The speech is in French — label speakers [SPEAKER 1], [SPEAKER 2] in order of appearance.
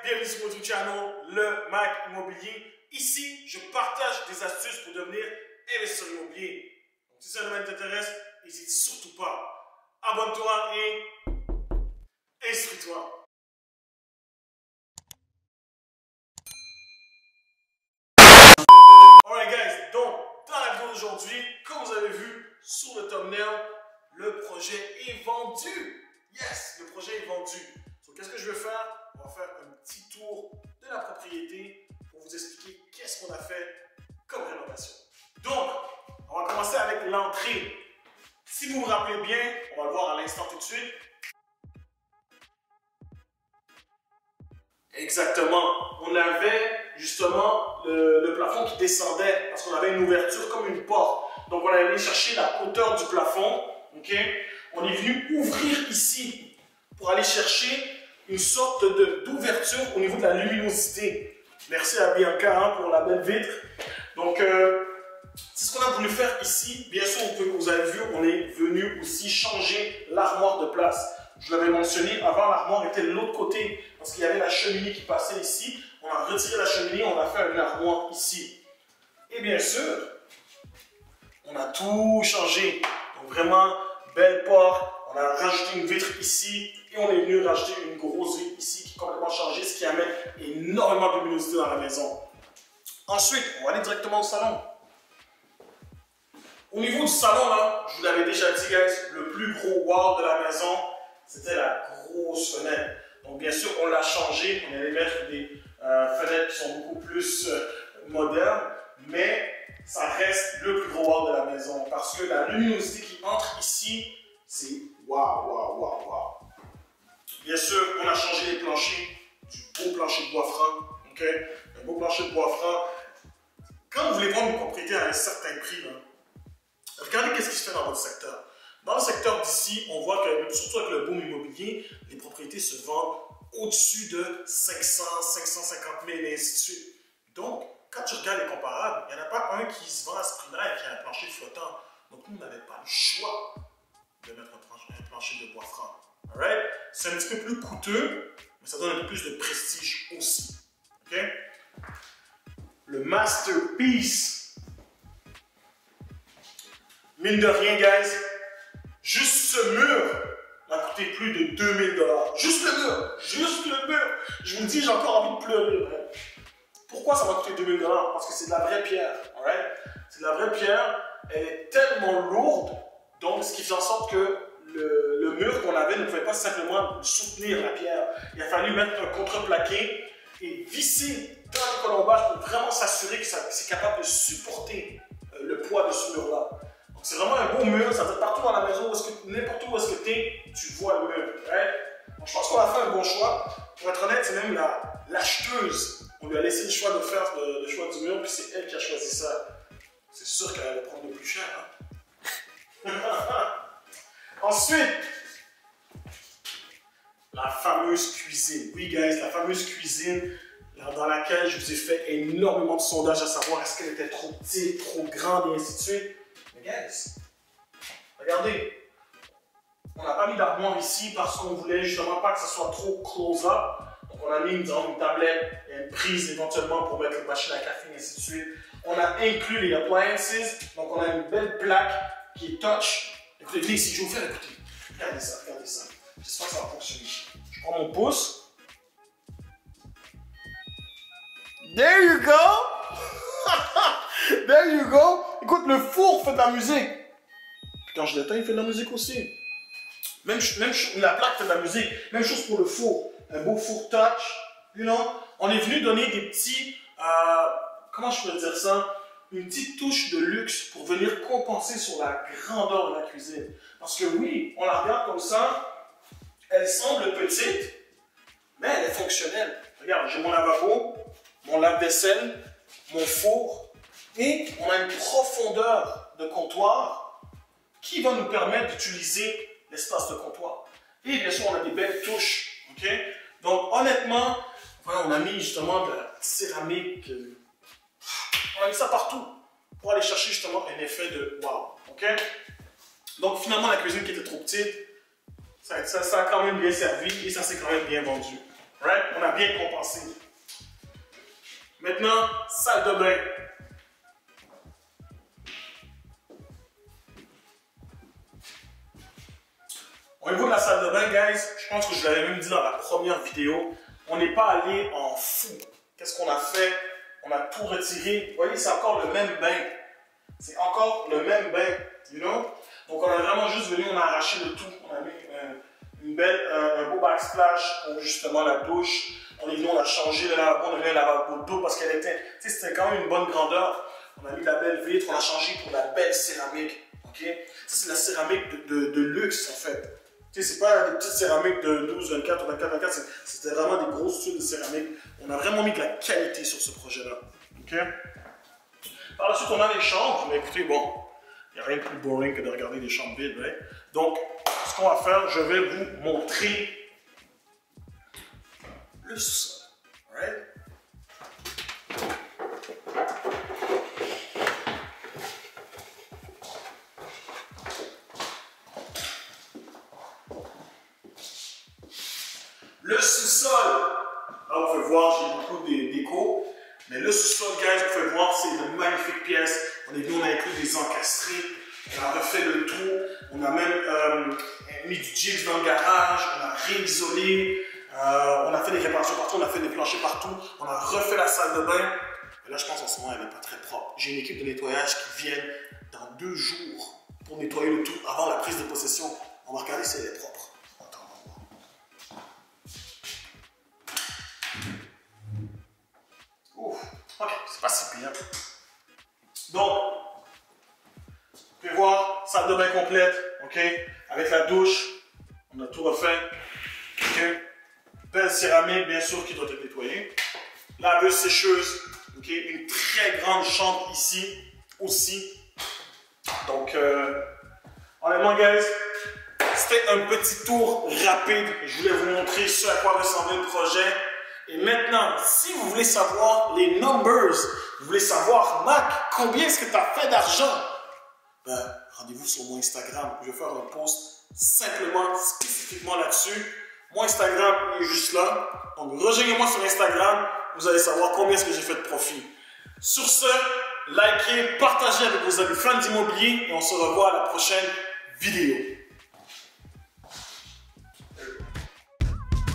[SPEAKER 1] bienvenue sur mon YouTube channel, le Mac Immobilier. Ici, je partage des astuces pour devenir investisseur immobilier. Donc, si ce domaine t'intéresse, n'hésite surtout pas. Abonne-toi et instruis-toi. Alright guys, donc dans la vidéo d'aujourd'hui, comme vous avez vu sur le thumbnail, le projet est vendu. Yes, le projet est vendu. Donc, qu'est-ce que je vais faire? On va faire un petit tour de la propriété pour vous expliquer qu'est-ce qu'on a fait comme rénovation. Donc, on va commencer avec l'entrée. Si vous vous rappelez bien, on va le voir à l'instant tout de suite. Exactement. On avait justement le plafond qui descendait parce qu'on avait une ouverture comme une porte. Donc, on allait chercher la hauteur du plafond. Ok? On est venu ouvrir ici pour aller chercher une sorte d'ouverture au niveau de la luminosité. Merci à Bianca pour la belle vitre. Donc, c'est ce qu'on a voulu faire ici. Bien sûr, vous avez vu, on est venu aussi changer l'armoire de place. Je l'avais mentionné, avant l'armoire était de l'autre côté parce qu'il y avait la cheminée qui passait ici. On a retiré la cheminée, on a fait une armoire ici. Et bien sûr, on a tout changé. Donc vraiment, belle porte. On a rajouté une vitre ici et on est venu rajouter une grosse vitre ici qui est complètement changée, ce qui amène énormément de luminosité dans la maison. Ensuite, on va aller directement au salon. Au niveau du salon, là, je vous l'avais déjà dit, guys, le plus gros wow de la maison, c'était la grosse fenêtre. Donc, bien sûr, on l'a changé. On allait mettre des fenêtres qui sont beaucoup plus modernes, mais ça reste le plus gros wow de la maison parce que la luminosité qui entre ici, c'est waouh. Bien sûr, on a changé les planchers, du beau plancher de bois franc, ok? Un beau plancher de bois franc. Quand vous voulez vendre une propriété à un certain prix, là, regardez qu'est-ce qui se fait dans votre secteur. Dans le secteur d'ici, on voit que, surtout avec le boom immobilier, les propriétés se vendent au-dessus de 500, 550 000 et ainsi de suite. Donc, quand tu regardes les comparables, il n'y en a pas un qui se vend à ce prix-là et qui a un plancher flottant. Donc, nous, on n'avait pas le choix de mettre un plancher de bois franc. Alright? C'est un petit peu plus coûteux, mais ça donne un peu plus de prestige aussi. Ok? Le masterpiece. Mine de rien, guys, juste ce mur m'a coûté plus de 2000 $. Juste le mur! Juste le mur! Je vous le dis, j'ai encore envie de pleurer. Right? Pourquoi ça m'a coûté 2000 $? Parce que c'est de la vraie pierre. Alright? C'est de la vraie pierre. Elle est tellement lourde. Donc, ce qui fait en sorte que le mur qu'on avait ne pouvait pas simplement soutenir la pierre. Il a fallu mettre un contreplaqué et visser dans le colombage pour vraiment s'assurer que c'est capable de supporter le poids de ce mur-là. Donc, c'est vraiment un beau mur. Ça veut dire partout dans la maison, n'importe où est-ce que tu es, tu vois le mur. Right? Donc, je pense qu'on a fait un bon choix. Pour être honnête, c'est même l'acheteuse. On lui a laissé le choix de faire le choix du mur, puis c'est elle qui a choisi ça. C'est sûr qu'elle allait prendre le plus cher. Hein? Ensuite, la fameuse cuisine. Oui, guys, la fameuse cuisine dans laquelle je vous ai fait énormément de sondages à savoir est-ce qu'elle était trop petite, trop grande et ainsi de suite. Mais, guys, regardez, on n'a pas mis d'armoire ici parce qu'on voulait justement pas que ça soit trop close-up. Donc, on a mis une tablette et une prise éventuellement pour mettre une machine à café et ainsi de suite. On a inclus les appliances. Donc, on a une belle plaque qui est touch. Écoutez, venez ici, je vais vous faire écouter. Regardez ça, regardez ça. J'espère que ça va fonctionner. Je prends mon pouce. There you go! There you go! Écoute, le four fait de la musique. Puis quand je l'éteins, il fait de la musique aussi. Même la plaque fait de la musique. Même chose pour le four. Un beau four touch. You know? On est venu donner des petits... comment je peux dire ça? Une petite touche de luxe pour venir compenser sur la grandeur de la cuisine. Parce que oui, on la regarde comme ça, elle semble petite, mais elle est fonctionnelle. Regarde, j'ai mon lavabo, mon lave-vaisselle, mon four, et on a une profondeur de comptoir qui va nous permettre d'utiliser l'espace de comptoir. Et bien sûr, on a des belles touches. Okay? Donc honnêtement, voilà, on a mis justement de la céramique. On a mis ça partout pour aller chercher justement un effet de wow. Ok? Donc finalement, la cuisine qui était trop petite, ça a quand même bien servi et ça s'est quand même bien vendu. Right? On a bien compensé. Maintenant, salle de bain. Au niveau de la salle de bain, guys, je pense que je l'avais même dit dans la première vidéo, on n'est pas allé en fou. Qu'est-ce qu'on a fait? On a tout retiré. Vous voyez, c'est encore le même bain. C'est encore le même bain, you know? Donc, on a vraiment juste venu, on a arraché le tout. On a mis un beau backsplash pour justement la douche. On est venu, on a changé le lavabo, on a mis un lavabo d'eau parce qu'elle était, tu sais, c'était quand même une bonne grandeur. On a mis de la belle vitre, on a changé pour la belle céramique, ok? Ça, c'est la céramique de luxe, en fait. Tu sais, c'est pas des petites céramiques de 12, 24 ou 24, 24, c'était vraiment des grosses tuiles de céramique. On a vraiment mis de la qualité sur ce projet-là, ok? Par la suite, on a les chambres, mais écoutez, bon, il n'y a rien de plus boring que de regarder des chambres vides, right? Donc, ce qu'on va faire, je vais vous montrer le sous-sol, right? Le sous-sol, là vous pouvez voir, j'ai beaucoup de déco, mais le sous-sol, guys, vous pouvez voir, c'est une magnifique pièce. On est venu, on a inclus des encastrés, on a refait le tout, on a même mis du gyps dans le garage, on a réisolé, on a fait des réparations partout, on a fait des planchers partout, on a refait la salle de bain. Et là, je pense en ce moment, elle n'est pas très propre. J'ai une équipe de nettoyage qui vient dans 2 jours pour nettoyer le tout avant la prise de possession. On va regarder si elle est propre. Ok, c'est pas si pire. Donc, vous pouvez voir, salle de bain complète, ok, avec la douche, on a tout refait, ok, belle céramique, bien sûr, qui doit être nettoyée, laveuse sécheuse, ok, une très grande chambre ici, aussi. Donc, honnêtement, guys, c'était un petit tour rapide. Je voulais vous montrer ce à quoi ressemblait le projet. Et maintenant, si vous voulez savoir les numbers, vous voulez savoir, Mac, combien est-ce que tu as fait d'argent? Ben, rendez-vous sur mon Instagram. Je vais faire un post simplement, spécifiquement là-dessus. Mon Instagram est juste là. Donc, rejoignez-moi sur Instagram. Vous allez savoir combien est-ce que j'ai fait de profit. Sur ce, likez, partagez avec vos amis fans d'immobilier et on se revoit à la prochaine vidéo.